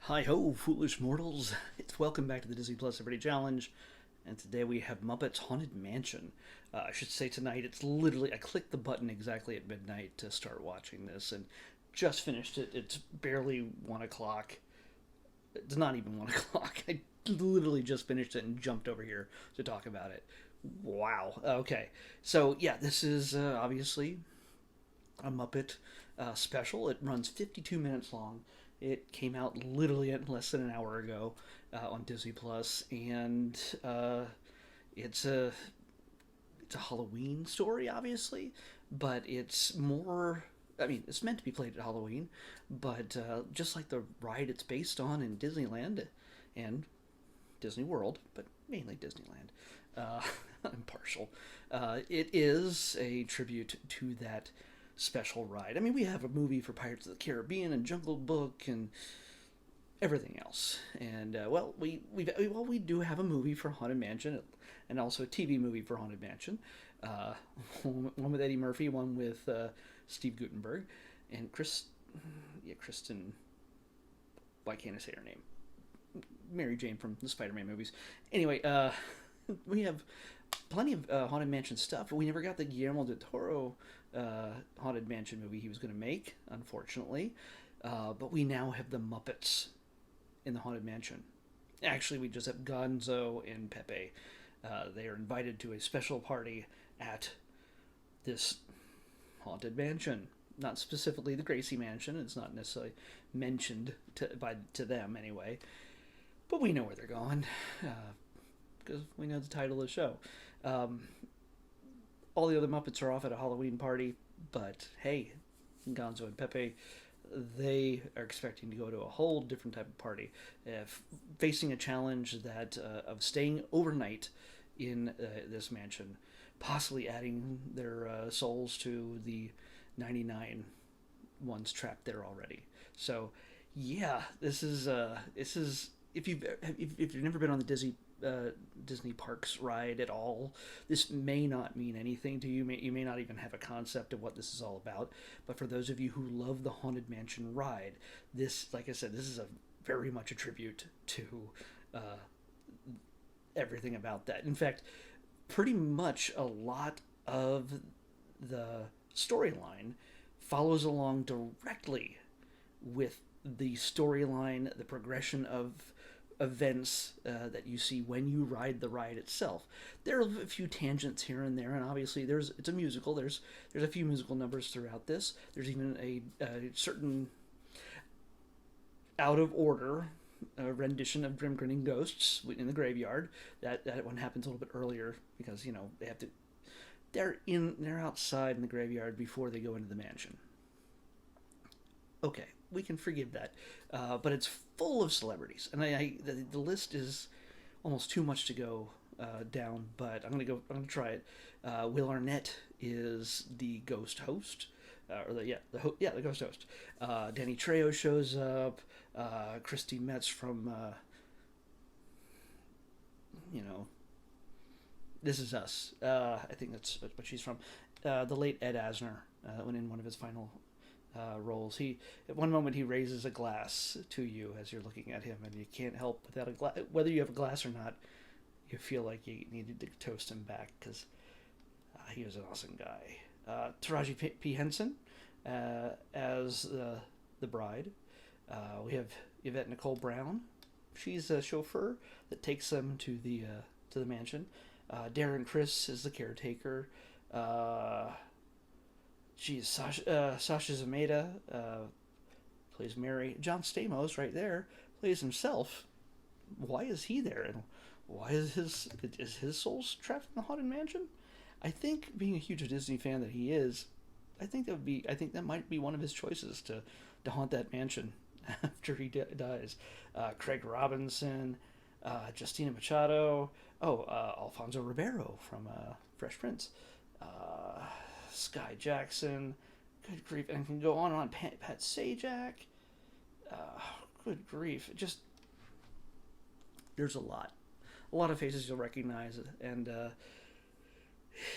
Hi ho, foolish mortals! It's welcome back to the Disney Plus Everyday Challenge, and today we have Muppets Haunted Mansion. I should say tonight. It's literally I clicked the button exactly at midnight to start watching this, and just finished it. It's barely 1 o'clock. It's not even 1 o'clock. I literally just finished it and jumped over here to talk about it. Wow. Okay, so yeah, this is obviously a Muppet special. It runs 52 minutes long. It came out literally less than an hour ago on Disney Plus, and it's a it's a Halloween story, obviously, but it's more. I mean, it's meant to be played at Halloween, but just like the ride it's based on in Disneyland and Disney World, but mainly Disneyland. Uh, I'm partial. It is a tribute to that special ride. I mean, we have a movie for Pirates of the Caribbean and Jungle Book and everything else. And we do have a movie for Haunted Mansion, and also a TV movie for Haunted Mansion. Uh, one with Eddie Murphy, one with Steve Guttenberg, and Kristen. Why can't I say her name? Mary Jane from the Spider-Man movies. Anyway, we have plenty of Haunted Mansion stuff, but we never got the Guillermo del Toro Haunted Mansion movie he was going to make, unfortunately. But we now have the Muppets in the Haunted Mansion. Actually, we just have Gonzo and Pepe. They are invited to a special party at this Haunted Mansion. Not specifically the Gracie Mansion. It's not necessarily mentioned to them anyway. But we know where they're going because we know the title of the show. Um, all the other Muppets are off at a Halloween party, but hey, Gonzo and Pepe, they are expecting to go to a whole different type of party, facing a challenge that of staying overnight in this mansion, possibly adding their souls to the 99 ones trapped there already. So, yeah, this is if you've never been on the Disney Parks ride at all, this may not mean anything to you. You may not even have a concept of what this is all about. But for those of you who love the Haunted Mansion ride, this, like I said, this is a very much a tribute to uh, everything about that. In fact, pretty much a lot of the storyline follows along directly with the storyline, the progression of events that you see when you ride the ride itself. There are a few tangents here and there, and obviously it's a musical. There's a few musical numbers throughout this. There's even a certain out of order rendition of Grim Grinning Ghosts in the graveyard. That one happens a little bit earlier because they have to. They're outside in the graveyard before they go into the mansion. Okay, we can forgive that. But it's full of celebrities, and the list is almost too much to go down. But I'm gonna try it. Will Arnett is the ghost host, the ghost host. Danny Trejo shows up. Christy Metz from you know This Is Us. I think that's what she's from. The late Ed Asner, when in one of his final roles. He at one moment he raises a glass to you as you're looking at him, and you can't help without a glass. Whether you have a glass or not, you feel like you needed to toast him back because he was an awesome guy. Taraji P. Henson as the bride. We have Yvette Nicole Brown. She's a chauffeur that takes them to the mansion. Darren Criss is the caretaker. Sasha Zameda plays Mary. John Stamos, right there, plays himself. Why is he there? And why is his soul trapped in the haunted mansion? I think, being a huge Disney fan that he is, I think that might be one of his choices to haunt that mansion after he dies. Craig Robinson, Justina Machado. Alfonso Ribeiro from Fresh Prince. Sky Jackson. Good grief. And I can go on and on. Pat Sajak. Good grief. Just, there's a lot. A lot of faces you'll recognize. And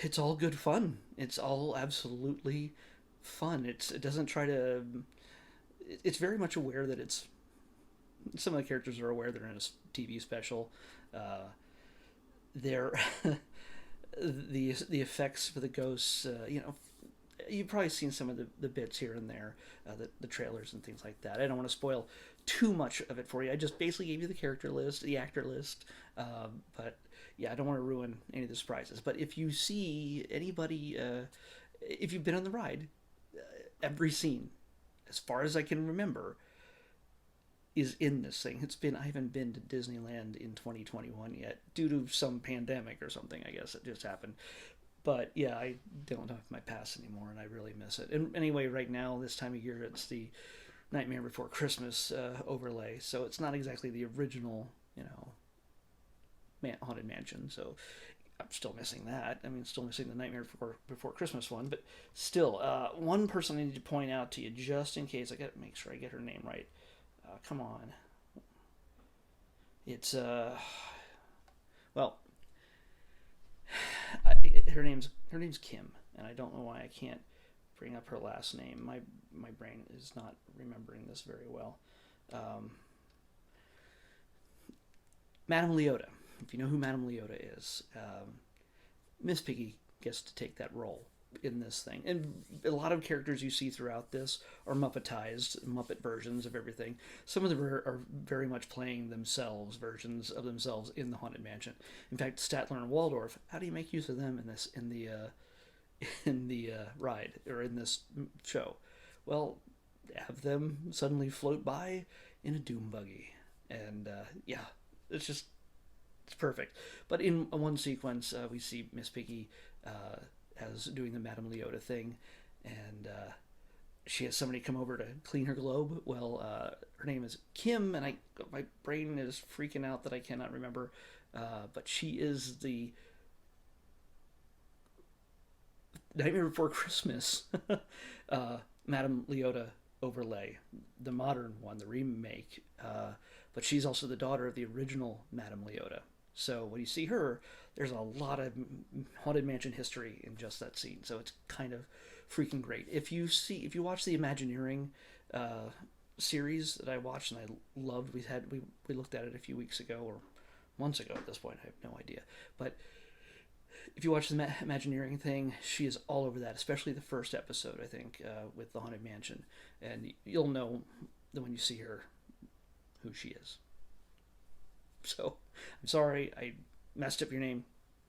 it's all good fun. It's all absolutely fun. It doesn't try to. It's very much aware that it's some of the characters are aware they're in a TV special. Uh, they're the effects for the ghosts. You've probably seen some of the bits here and there, the trailers and things like that. I don't want to spoil too much of it for you. I just basically gave you the character list, the actor list, but yeah, I don't want to ruin any of the surprises. But if you see anybody, if you've been on the ride, every scene, as far as I can remember, is in this thing. I haven't been to Disneyland in 2021 yet due to some pandemic or something. I guess it just happened. But yeah, I don't have my pass anymore, and I really miss it. And anyway, right now, this time of year, it's the Nightmare Before Christmas overlay, so it's not exactly the original, Haunted Mansion. So I'm still missing that. I mean, still missing the Nightmare Before Christmas one, but still, one person I need to point out to you, just in case. I got to make sure I get her name right. Come on, it's well, I, her name's Kim, and I don't know why I can't bring up her last name. My brain is not remembering this very well. Um, Madame Leota. If you know who Madame Leota is, Miss Piggy gets to take that role in this thing. And a lot of characters you see throughout this are Muppetized, Muppet versions of everything. Some of them are very much playing themselves, versions of themselves in the Haunted Mansion. In fact, Statler and Waldorf, how do you make use of them in this in the ride or in this show? Well, have them suddenly float by in a doom buggy, and yeah, it's perfect. But in one sequence, we see Miss Piggy as doing the Madame Leota thing, and she has somebody come over to clean her globe. Well, her name is Kim, and my brain is freaking out that I cannot remember. But she is the Nightmare Before Christmas Madame Leota overlay, the modern one, the remake. But she's also the daughter of the original Madame Leota. So when you see her, there's a lot of Haunted Mansion history in just that scene. So it's kind of freaking great. If you watch the Imagineering series that I watched and I loved, we looked at it a few weeks ago or months ago at this point. I have no idea. But if you watch the Imagineering thing, she is all over that, especially the first episode, I think, with the Haunted Mansion. And you'll know that when you see her who she is. So, I'm sorry I messed up your name,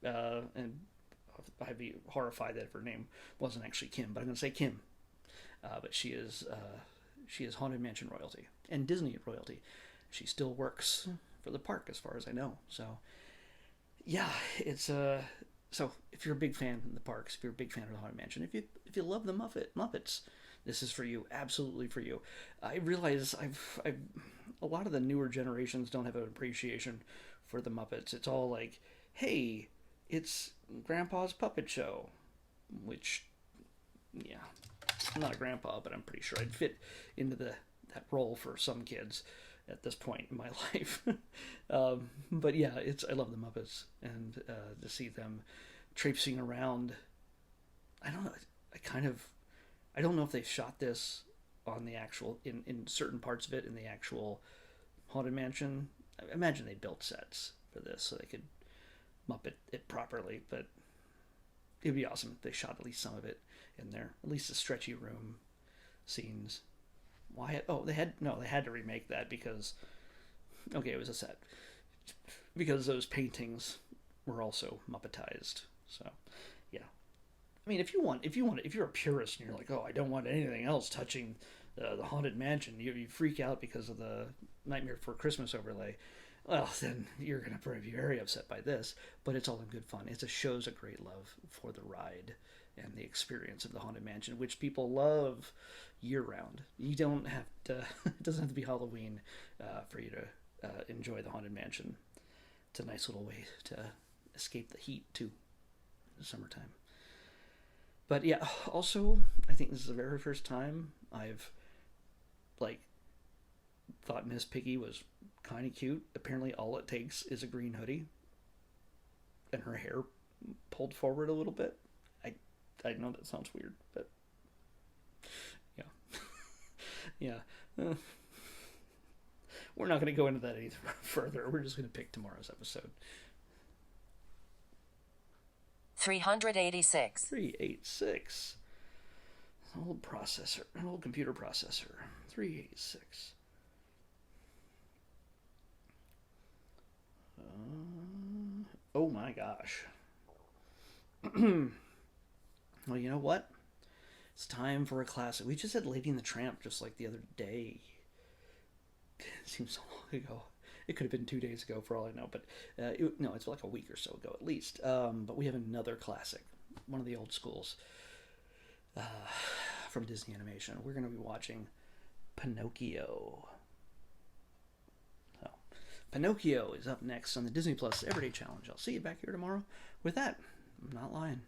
and I'd be horrified that if her name wasn't actually Kim, but I'm going to say Kim. But she is Haunted Mansion royalty and Disney royalty. She still works for the park, as far as I know. So, yeah, it's so if you're a big fan of the parks, if you're a big fan of the Haunted Mansion, if you love the Muppets, this is for you, absolutely for you. I realize I've a lot of the newer generations don't have an appreciation for the Muppets. It's all like, hey, it's Grandpa's puppet show, which, yeah, I'm not a grandpa, but I'm pretty sure I'd fit into that role for some kids at this point in my life. But yeah, I love the Muppets, and to see them traipsing around, I don't know. I don't know if they shot this on the actual in certain parts of it in the actual Haunted Mansion. I imagine they built sets for this so they could Muppet it properly, but it'd be awesome if they shot at least some of it in there, at least the stretchy room scenes. Why? Oh, they had to remake that because it was a set because those paintings were also Muppetized. So, yeah. I mean, if you're a purist and you're like, oh, I don't want anything else touching the Haunted Mansion, you freak out because of the Nightmare Before Christmas overlay. Well, then you're going to probably be very upset by this, but it's all in good fun. It shows a great love for the ride and the experience of the Haunted Mansion, which people love year-round. You don't have to, it doesn't have to be Halloween for you to enjoy the Haunted Mansion. It's a nice little way to escape the heat, too, in the summertime. But yeah, also, I think this is the very first time I've, thought Miss Piggy was kind of cute. Apparently, all it takes is a green hoodie and her hair pulled forward a little bit. I know that sounds weird, but yeah. Yeah. We're not going to go into that any further. We're just going to pick tomorrow's episode. 386. 386. An old processor. An old computer processor. 386. Oh my gosh. Well, you know what? It's time for a classic. We just had Lady and the Tramp just like the other day. It seems so long ago. It could have been 2 days ago for all I know, but no, it's like a week or so ago at least. But we have another classic, one of the old schools from Disney Animation. We're going to be watching Pinocchio. So, Pinocchio is up next on the Disney Plus Everyday Challenge. I'll see you back here tomorrow with that. I'm not lying.